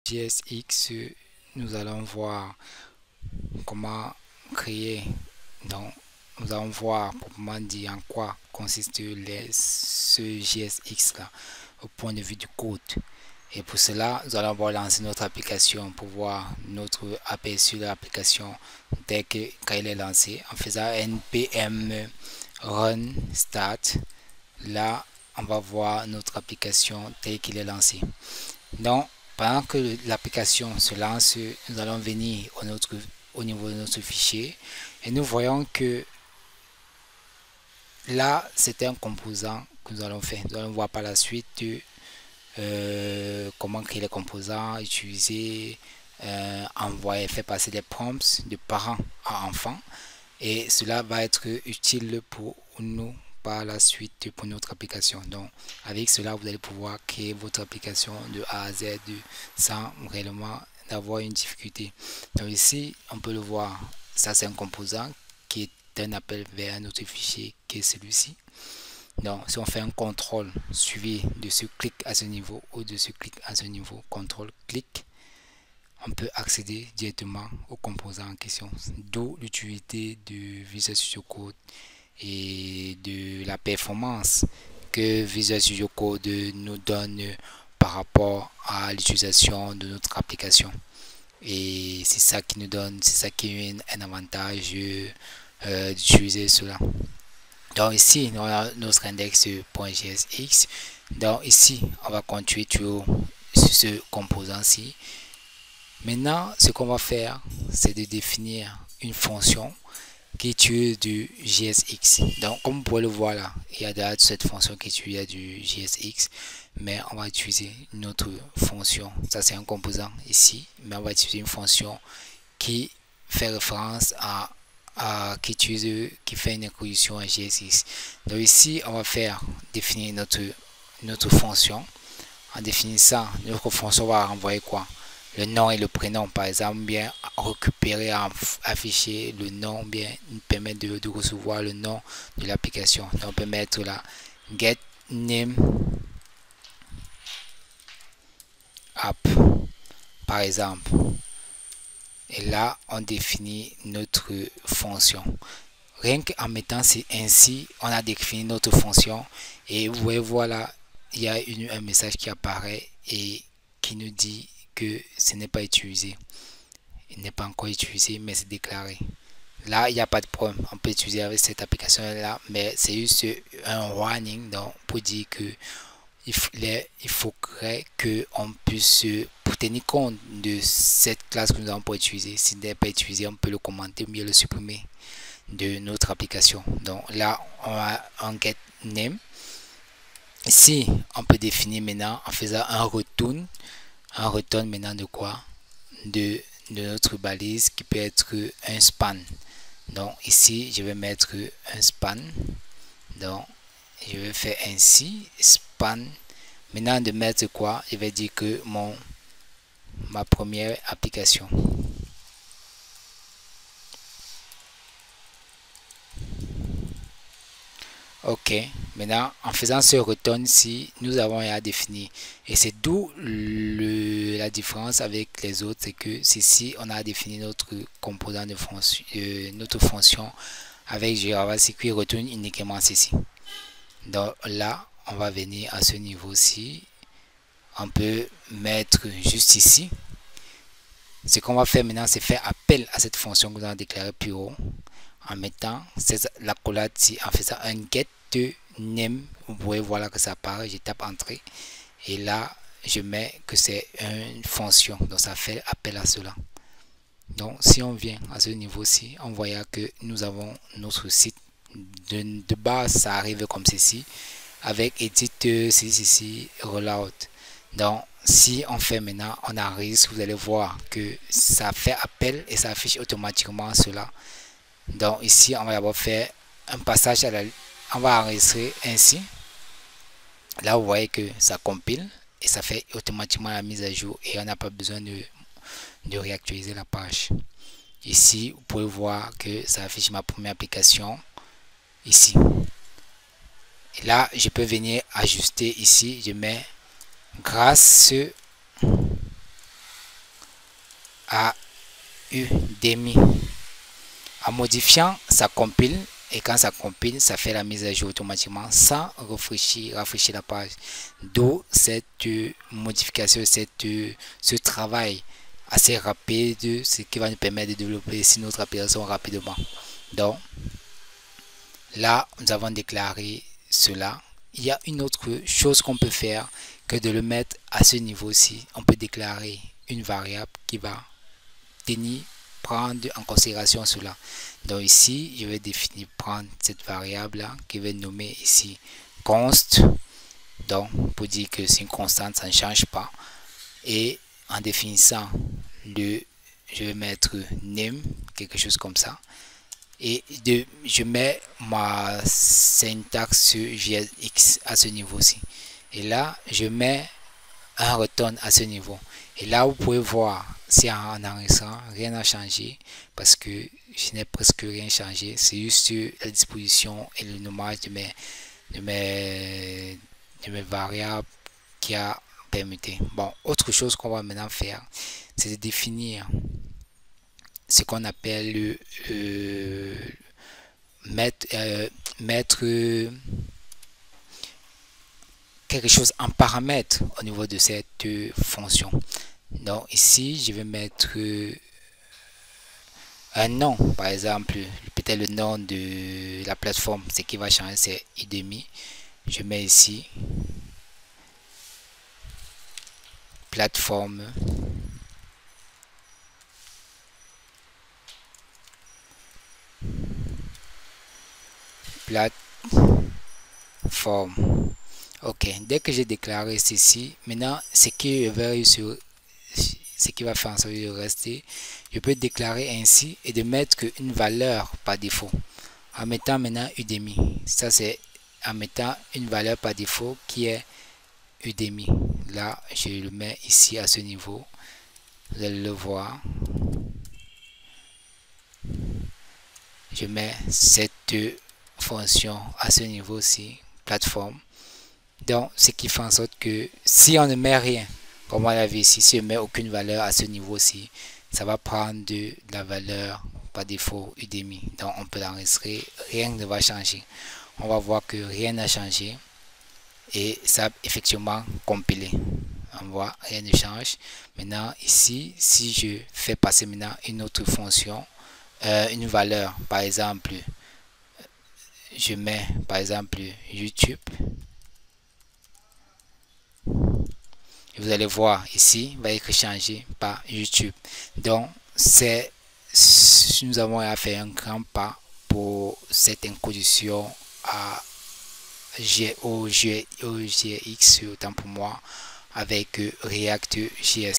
JSX, nous allons voir comment créer. Donc, nous allons voir proprement dit en quoi consiste ce JSX là au point de vue du code. Et pour cela, nous allons voir lancer notre application pour voir notre aperçu de l'application dès qu'elle est lancée en faisant npm run start. Là, on va voir notre application telle qu'il est lancée. Donc, pendant que l'application se lance, nous allons venir au niveau de notre fichier et nous voyons que là, c'est un composant que nous allons faire. Nous allons voir par la suite comment créer les composants, utiliser, envoyer, faire passer des prompts de parents à enfants. Et cela va être utile pour nous par la suite pour notre application. Donc avec cela, vous allez pouvoir créer votre application de A à Z sans réellement avoir une difficulté. Donc ici, on peut le voir, ça c'est un composant qui est un appel vers un autre fichier qui est celui-ci. Donc si on fait un contrôle suivi de ce clic à ce niveau ou de ce clic à ce niveau, contrôle clic, on peut accéder directement au composant en question. D'où l'utilité du Visual Studio Code et de la performance que Visual Studio Code nous donne par rapport à l'utilisation de notre application. Et c'est ça qui nous donne, c'est ça qui est un avantage d'utiliser cela. Donc ici, on a notre index.jsx. Donc ici, on va continuer sur ce composant-ci. Maintenant, ce qu'on va faire, c'est de définir une fonction qui utilise du JSX. Donc, comme vous pouvez le voir là, il y a déjà cette fonction qui utilise du JSX, mais on va utiliser une autre fonction. Ça, c'est un composant ici, mais on va utiliser une fonction qui fait référence qui fait une inclusion à JSX. Donc ici, on va faire définir notre fonction. En définissant, notre fonction va renvoyer quoi? Le nom et le prénom, par exemple, bien récupérer, afficher le nom, bien nous permettre de recevoir le nom de l'application. Donc on peut mettre là get name app par exemple. Et là, on définit notre fonction. Rien qu'en mettant ainsi, on a défini notre fonction. Et vous voyez, voilà, il y a un message qui apparaît et qui nous dit que ce n'est pas utilisé. Il n'est pas encore utilisé, mais c'est déclaré. Là, il n'y a pas de problème. On peut utiliser avec cette application-là, mais c'est juste un warning donc, pour dire que il faudrait qu'on puisse tenir compte de cette classe que nous avons pour utiliser. Si n'est pas utilisé, on peut le commenter ou bien le supprimer de notre application. Donc là, on a un get name. Ici, on peut définir maintenant en faisant un return maintenant de quoi? De notre balise qui peut être un span. Donc ici, je vais mettre un span. Donc, je vais faire ainsi, span. Maintenant, de mettre quoi? Je vais dire que ma première application. Ok, maintenant en faisant ce return ici, nous avons à définir et c'est d'où la différence avec les autres, c'est que ici on a défini notre composant de fonction, notre fonction avec JavaScript retourne uniquement ceci. Donc là, on va venir à ce niveau-ci, on peut mettre juste ici. Ce qu'on va faire maintenant, c'est faire appel à cette fonction que nous avons déclarée plus haut en mettant l'accolade ici, en faisant un get name. Vous pouvez voir que ça apparaît, je tape entrée et là je mets que c'est une fonction, donc ça fait appel à cela. Donc si on vient à ce niveau-ci, on voit que nous avons notre site de base, ça arrive comme ceci avec edit ceci rollout. Donc si on fait maintenant, on enregistre, vous allez voir que ça fait appel et ça affiche automatiquement cela. Donc ici, on va d'abord faire un passage on va enregistrer ainsi. Là, vous voyez que ça compile et ça fait automatiquement la mise à jour et on n'a pas besoin de réactualiser la page. Ici, vous pouvez voir que ça affiche ma première application ici. Et là, je peux venir ajuster ici. Je mets grâce à Udemy. En modifiant, ça compile. Et quand ça compile, ça fait la mise à jour automatiquement sans rafraîchir la page. D'où cette modification, ce travail assez rapide, ce qui va nous permettre de développer notre application rapidement. Donc, là, nous avons déclaré cela. Il y a une autre chose qu'on peut faire que de le mettre à ce niveau-ci. On peut déclarer une variable qui va prendre en considération cela. Donc ici, je vais définir, prendre cette variable là qui va nommer ici const. Donc pour dire que c'est une constante, ça ne change pas. Et en définissant je vais mettre name, quelque chose comme ça. Et je mets ma syntaxe JSX à ce niveau-ci. Et là, je mets un return à ce niveau. Et là, vous pouvez voir si en enregistrant, rien n'a changé parce que je n'ai presque rien changé. C'est juste la disposition et le nommage de mes variables qui a permuté. Bon, autre chose qu'on va maintenant faire, c'est de définir ce qu'on appelle mettre quelque chose en paramètre au niveau de cette fonction. Donc ici, je vais mettre un nom, par exemple, peut-être le nom de la plateforme. Ce qui va changer, c'est Udemy. Je mets ici plateforme. Plateforme. Ok, dès que j'ai déclaré ceci, maintenant ce qui va faire en sorte de rester, je peux déclarer ainsi et de mettre une valeur par défaut en mettant maintenant Udemy. Ça c'est en mettant une valeur par défaut qui est Udemy. Là je le mets ici à ce niveau, vous allez le voir. Je mets cette fonction à ce niveau-ci, plateforme. Donc, ce qui fait en sorte que si on ne met rien, comme on l'a vu ici, si on ne met aucune valeur à ce niveau-ci, ça va prendre de la valeur par défaut Udemy. Donc, on peut l'enregistrer, rien ne va changer. On va voir que rien n'a changé et ça a effectivement compilé. On voit, rien ne change. Maintenant, ici, si je fais passer maintenant une autre fonction, une valeur, par exemple, je mets par exemple YouTube. Vous allez voir ici, va être changé par YouTube. Donc, nous avons à faire un grand pas pour cette introduction à GX, autant pour moi, avec React.js.